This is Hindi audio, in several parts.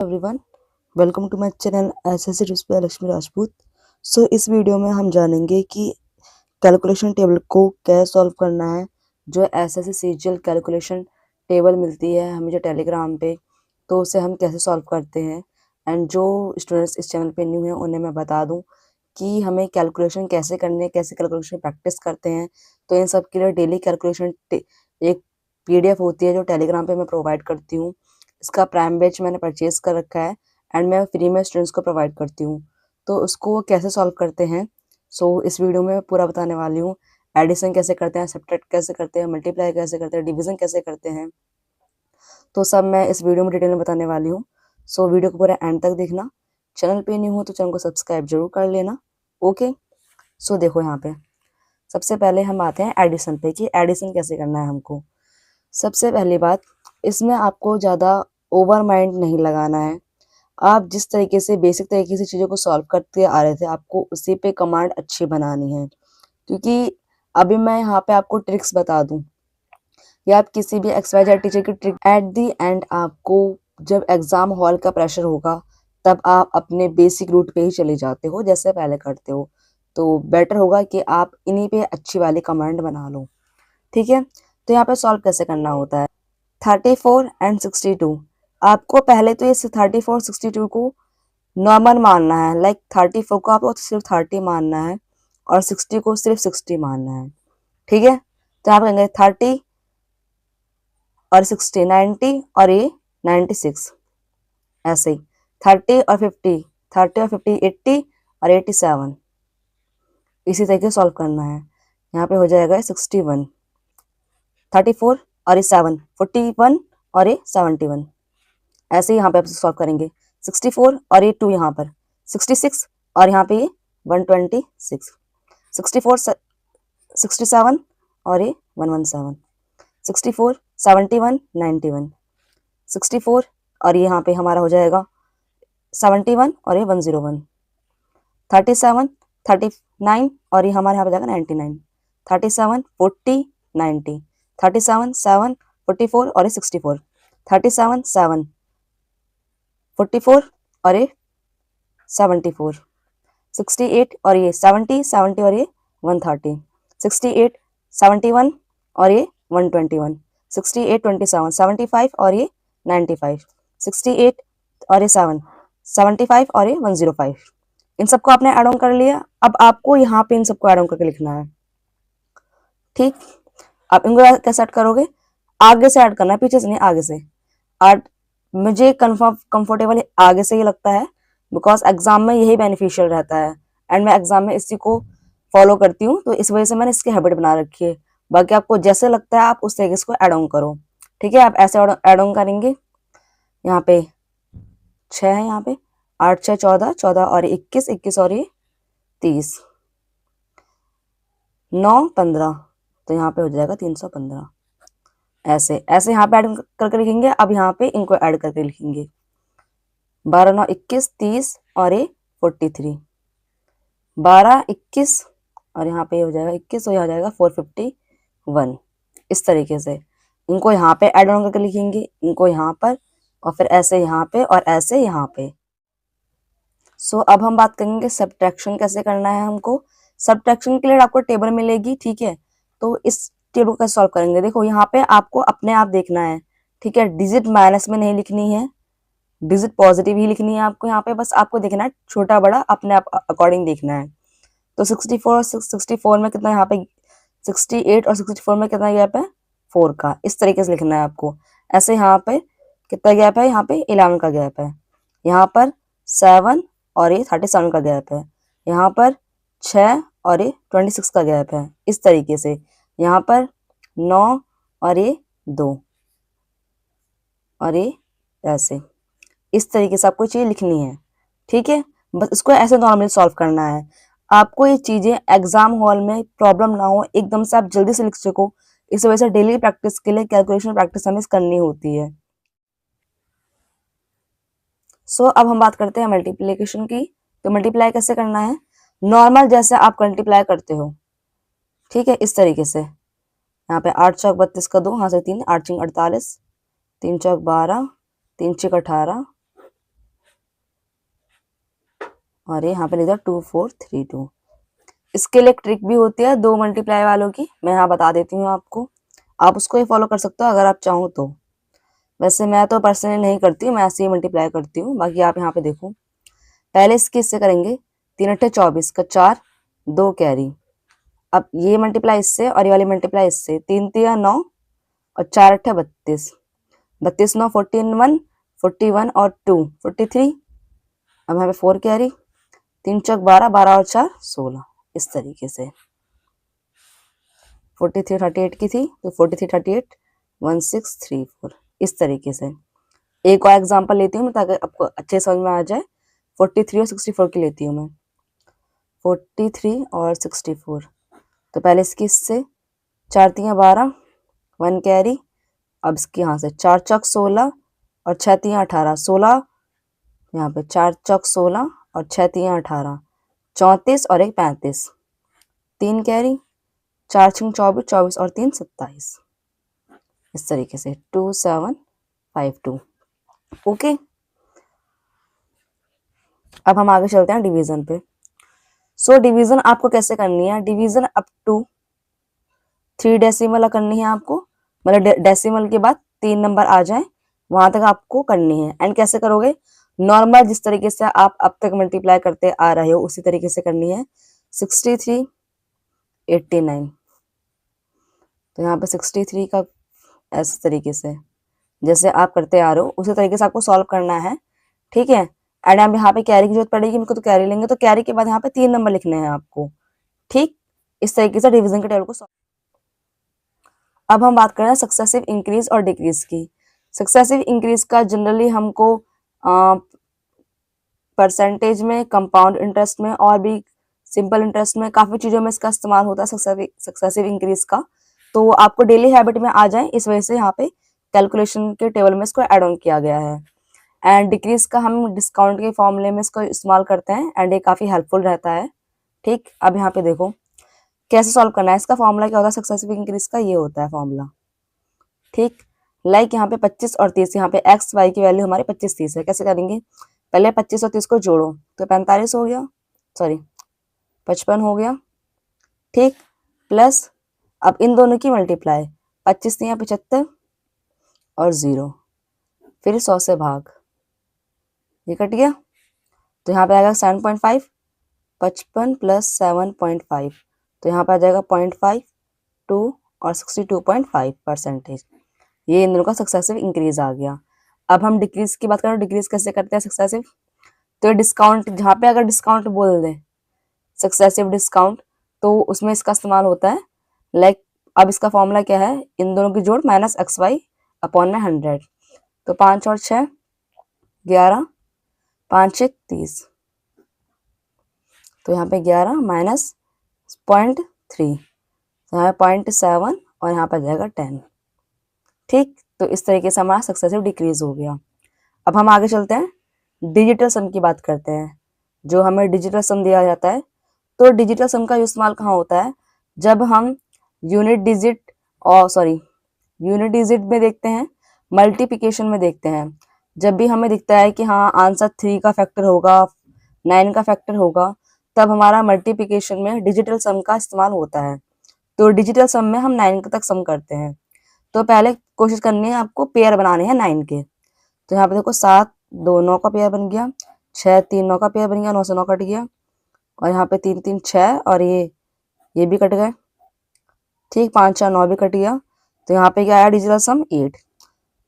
Everyone, welcome to my channel SSC by Lakshmi Rajput. इस वीडियो में हम जानेंगे कि कैलकुलेशन टेबल को कैसे सॉल्व करना है। जो एसएससी सीजीएल कैलकुलेशन टेबल मिलती है हमें जो टेलीग्राम पे, तो उसे हम कैसे सॉल्व करते हैं। एंड जो स्टूडेंट्स इस चैनल पे न्यू हैं उन्हें मैं बता दूं कि हमें कैलकुलेशन कैसे करने, कैसे कैलकुलेशन प्रैक्टिस करते हैं। तो इन सब के लिए डेली कैलकुलेशन एक पीडीएफ होती है जो टेलीग्राम पे मैं प्रोवाइड करती हूँ। इसका प्राइम बैच मैंने परचेज कर रखा है एंड मैं फ्री में स्टूडेंट्स को प्रोवाइड करती हूँ। तो उसको कैसे सॉल्व करते हैं, इस वीडियो में पूरा बताने वाली हूँ। एडिशन कैसे करते हैं, सब्ट्रैक्ट कैसे करते हैं, मल्टीप्लाई कैसे करते हैं, डिवीजन कैसे करते हैं, तो सब मैं इस वीडियो में डिटेल में बताने वाली हूँ। वीडियो को पूरा एंड तक देखना। चैनल पे न्यू हो तो चैनल को सब्सक्राइब जरूर कर लेना। ओके, देखो यहाँ पे सबसे पहले हम आते हैं एडिशन पे कि एडिशन कैसे करना है हमको। सबसे पहली बात, इसमें आपको ज़्यादा ओवर माइंड नहीं लगाना है। आप जिस तरीके से बेसिक तरीके से चीज़ों को सॉल्व करते आ रहे थे, आपको उसी पे कमांड अच्छी बनानी है। क्योंकि अभी मैं यहाँ पे आपको ट्रिक्स बता दूं या आप किसी भी XYZ टीचर की ट्रिक, एट दी एंड आपको जब एग्जाम हॉल का प्रेशर होगा तब आप अपने बेसिक रूट पे ही चले जाते हो जैसे पहले करते हो। तो बेटर होगा कि आप इन्हीं पे अच्छी वाली कमांड बना लो। ठीक है, तो यहाँ पे सॉल्व कैसे करना होता है। 34 एंड 62, आपको पहले तो ये 34 62 को नॉर्मल मानना है। लाइक 34 को आपको सिर्फ 30 मानना है और 60 को सिर्फ 60 मानना है। ठीक है, तो आप कहेंगे 30 और 60 90 और ये 96, ऐसे ही 30 और 50 80 और 87, इसी तरीके से सॉल्व करना है। यहाँ पे हो जाएगा 61, 34 और ये 7 41 और ये 71, ऐसे ही यहाँ पे आप सॉल्व करेंगे। 64 और ये 2 यहाँ पर 66 और यहाँ पे ये 126, 64 67 और ये 117, 64 71 91, 64 और ये यहाँ पे हमारा हो जाएगा 71 और ये 101, 37 39 और ये हमारे यहाँ पे जाएगा 99, 37 40 90, 37 7 44 और ये 64, 37 7 44 और ये 74, 68 और ये 70 70 और ये 130, 68 71 और ये 121, 68 27 75 और ये 95, 68 और ये 7 75 और ये 105। इन सबको आपने ऐड ऑन कर लिया। अब आपको यहाँ पे इन सबको ऐड ऑन करके लिखना है। ठीक, आप इनको कैसे ऐड करोगे, आगे से ऐड करना है, पीछे से नहीं, आगे से। और मुझे कंफर्टेबल आगे से ही लगता है बिकॉज एग्जाम में यही बेनिफिशियल रहता है एंड मैं एग्जाम में इसी को फॉलो करती हूँ, तो इस वजह से मैंने इसकी हैबिट बना रखी है। बाकी आपको जैसे लगता है आप उस तरीके से ऐड ऑन करो। ठीक है, आप ऐसे ऐड ऑन करेंगे। यहाँ पे 6 है, यहाँ पे 8 6 14 14 और 21 21 और ये 30, 9 15, तो यहाँ पे हो जाएगा 315। ऐसे ऐसे यहाँ पे ऐड करके लिखेंगे। अब यहाँ पे इनको ऐड करके लिखेंगे। 12 9 21 30 और ये 43, 12 21 और यहाँ पे हो जाएगा 21 और यहाँ हो जाएगा 451। इस तरीके से इनको यहाँ पे ऐड ऑन करके लिखेंगे, इनको यहाँ पर और फिर ऐसे यहाँ पे और ऐसे यहाँ पे। अब हम बात करेंगे सब्ट्रैक्शन कैसे करना है हमको। सब्ट्रैक्शन के लिए आपको टेबल मिलेगी। ठीक है, तो इस टेबल का सॉल्व करेंगे। देखो यहाँ पे आपको अपने आप देखना है। ठीक है, डिजिट माइनस में नहीं लिखनी है, डिजिट पॉजिटिव ही लिखनी है आपको। यहाँ पे बस आपको देखना है, छोटा बड़ा अपने आप अकॉर्डिंग देखना है। तो 64 में कितना, यहाँ पे 68 और 64 में कितना गैप है, 4 का। इस तरीके से लिखना है आपको। ऐसे यहाँ पे कितना गैप है, यहाँ पे 11 का गैप है। यहाँ पर 7 और ये 37 का गैप है। यहाँ पर 6 और ये 26 का गैप है। इस तरीके से यहाँ पर 9 और ये 2 और ये ऐसे, इस तरीके से आपको चीज़ लिखनी है। ठीक है, बस इसको ऐसे नॉर्मली सॉल्व करना है। आपको ये चीज़ें एग्जाम हॉल में प्रॉब्लम ना हो, एकदम से आप जल्दी से लिख सको। इस वजह से डेली प्रैक्टिस के लिए कैलकुलेशन प्रैक्टिस हमें करनी होती है। अब हम बात करते हैं मल्टीप्लिकेशन की। तो मल्टीप्लाई कैसे करना है, नॉर्मल जैसे आप मल्टीप्लाई करते हो। ठीक है, इस तरीके से यहाँ पे 8 चौक 32 का 2, यहाँ से 3, 8 चिंग 48, 3 चौक 12, 3 चिक 18, और ये यहाँ पे लिख दिया 2432। इसके लिए एक ट्रिक भी होती है 2 मल्टीप्लाई वालों की, मैं यहाँ बता देती हूँ आपको। आप उसको ही फॉलो कर सकते हो अगर आप चाहो तो। वैसे मैं तो पर्सनली नहीं करती हूँ, मैं ऐसे ही मल्टीप्लाई करती हूँ। बाकी आप यहाँ पे देखो, पहले इसके इससे करेंगे 3 अट्ठे 24 का 4, 2 कैरी। अब ये मल्टीप्लाई इससे और ये वाली मल्टीप्लाई इससे, 3 तिया 9 और 4 अट्ठे 32, 32 9 41, 41 और 2 43। अब यहाँ पे 4 कैरी, 3 चौक 12, 12 और 4 16। इस तरीके से 43 38 की थी तो 43 38 1634। इस तरीके से एक और एग्जांपल लेती हूँ ताकि आपको अच्छे समझ में आ जाए। 43 और 64 की लेती हूँ मैं, 43 और 64। तो पहले इसकी इससे 4 तिया 12, 1 कैरी। अब इसके यहाँ से 4 चौक 16 और 6 तिया 18, 16। यहाँ पे 4 चौक 16 और 6 तिया 18, 34 और 1 35, 3 कैरी। 4 छिंग 24, 24 और 3 27। इस तरीके से 2752। ओके, अब हम आगे चलते हैं डिवीजन पे। सो डिवीजन आपको कैसे करनी है, डिवीजन अप टू 3 डेसिमल करनी है आपको, मतलब डेसिमल के बाद 3 नंबर आ जाए वहां तक आपको करनी है। एंड कैसे करोगे, नॉर्मल जिस तरीके से आप अब तक मल्टीप्लाई करते आ रहे हो उसी तरीके से करनी है। 63 89, तो यहाँ पे 63 का ऐसे तरीके से जैसे आप करते आ रहे हो उसी तरीके से आपको सॉल्व करना है, ठीक है। एंड अब यहाँ पे कैरी की जरूरत पड़ेगी मेरे को, तो कैरी लेंगे, तो कैरी के बाद यहाँ पे 3 नंबर लिखने हैं आपको, ठीक। इस तरीके से डिवीजन के टेबल को अब हम बात कर रहे हैं सक्सेसिव इंक्रीज और डिक्रीज की। सक्सेसिव इंक्रीज का जनरली हमको परसेंटेज में, कंपाउंड इंटरेस्ट में और भी सिंपल इंटरेस्ट में काफी चीजों में इसका इस्तेमाल होता है सक्सेसिव इंक्रीज का। तो आपको डेली हैबिट में आ जाए, इस वजह से यहाँ पे कैलकुलेशन के टेबल में इसको एड ऑन किया गया है। एंड डिक्रीज का हम डिस्काउंट के फॉर्मूले में इसको इस्तेमाल करते हैं एंड ये काफी हेल्पफुल रहता है, ठीक। अब यहाँ पे देखो कैसे सॉल्व करना है, इसका फॉर्मूला क्या होता है सक्सेसिव इंक्रीज का, ये होता है फॉर्मूला, ठीक। लाइक यहाँ पे 25 और 30, यहाँ पे एक्स वाई की वैल्यू हमारी 25 30 है। कैसे करेंगे, पहले 25 और 30 को जोड़ो तो 45 हो गया, सॉरी 55 हो गया, ठीक। प्लस अब इन दोनों की मल्टीप्लाई, 25 तिया 75 और 0, फिर 100 से भाग, ये कट गया। तो यहाँ पे आएगा 7.5, 55 प्लस 7.5, तो यहाँ पे आ जाएगा 0.5 2 और 62.5%। ये इन दोनों का सक्सेसिव इंक्रीज आ गया। अब हम डिक्रीज की बात करें, डिक्रीज कैसे करते हैं सक्सेसिव, तो डिस्काउंट जहाँ पे अगर डिस्काउंट बोल दें सक्सेसिव डिस्काउंट तो उसमें इसका इस्तेमाल होता है। लाइक अब इसका फॉर्मूला क्या है, इन दोनों की जोड़ माइनस एक्स वाई अपॉन में 100, तो 5 और 6 11, 5 1 30, तो यहाँ पे 11 माइनस 0.3, तो यहाँ पे 0.7 और यहाँ पे जाएगा 10, ठीक। तो इस तरीके से हमारा सक्सेसिव डिक्रीज हो गया। अब हम आगे चलते हैं डिजिटल सम की बात करते हैं। जो हमें डिजिटल सम दिया जाता है, तो डिजिटल सम का इस्तेमाल कहाँ होता है, जब हम यूनिट डिजिट में देखते हैं, मल्टीप्लिकेशन में देखते हैं। जब भी हमें दिखता है कि हाँ आंसर 3 का फैक्टर होगा, 9 का फैक्टर होगा, तब हमारा मल्टीप्लिकेशन में डिजिटल सम का इस्तेमाल होता है। तो डिजिटल सम में हम 9 तक सम करते हैं। तो पहले कोशिश करनी है आपको पेयर बनाने हैं 9 के। तो यहाँ पे देखो 7 2 9 का पेयर बन गया, 6 3 9 का पेयर बन गया, 9 से 9 कट गया, और यहाँ पे 3 3 6 और ये भी कट गए, ठीक। 5 4 9 भी कट गया। तो यहाँ पे क्या आया डिजिटल सम 8।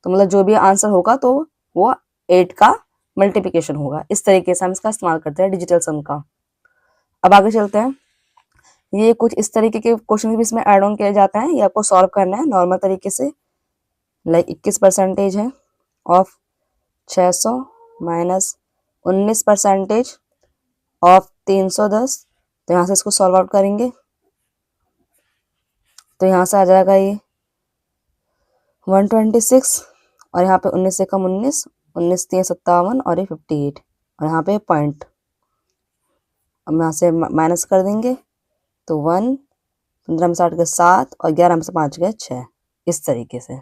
तो मतलब जो भी आंसर होगा तो वो 8 का मल्टीप्लिकेशन होगा। इस तरीके से हम इसका इस्तेमाल करते हैं डिजिटल सम का। अब आगे चलते हैं, ये कुछ इस तरीके के क्वेश्चन भी इसमें ऐड ऑन किए जाते हैं, ये आपको सॉल्व करना है नॉर्मल तरीके से। लाइक 21% है ऑफ 600 माइनस 19% ऑफ 310, तो यहाँ से इसको सॉल्व आउट करेंगे तो यहाँ से आ जाएगा ये 126, और यहाँ पे 19 से कम 19, 19 3 57 और ये 58, और यहाँ पे पॉइंट अब यहाँ से माइनस कर देंगे तो 1, 15 में 60 गए 7 और 11 में से 5 गए 6। इस तरीके से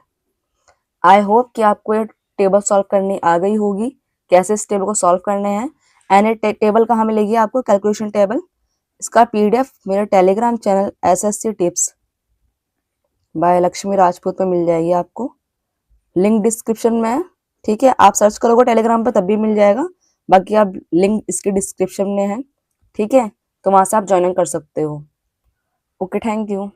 आई होप कि आपको ये टेबल सॉल्व करनी आ गई होगी, कैसे इस टेबल को सॉल्व करने हैं। एन टेबल कहाँ मिलेगी आपको? Calculation table. इसका पीडीएफ मेरे Telegram channel SSC tips by Lakshmi Rajput में मिल जाएगी आपको। लिंक डिस्क्रिप्शन में है, ठीक है। आप सर्च करोगे टेलीग्राम पर तब भी मिल जाएगा, बाकी आप लिंक इसके डिस्क्रिप्शन में है, ठीक है। तो वहां से आप ज्वाइन कर सकते हो। Okay, thank you.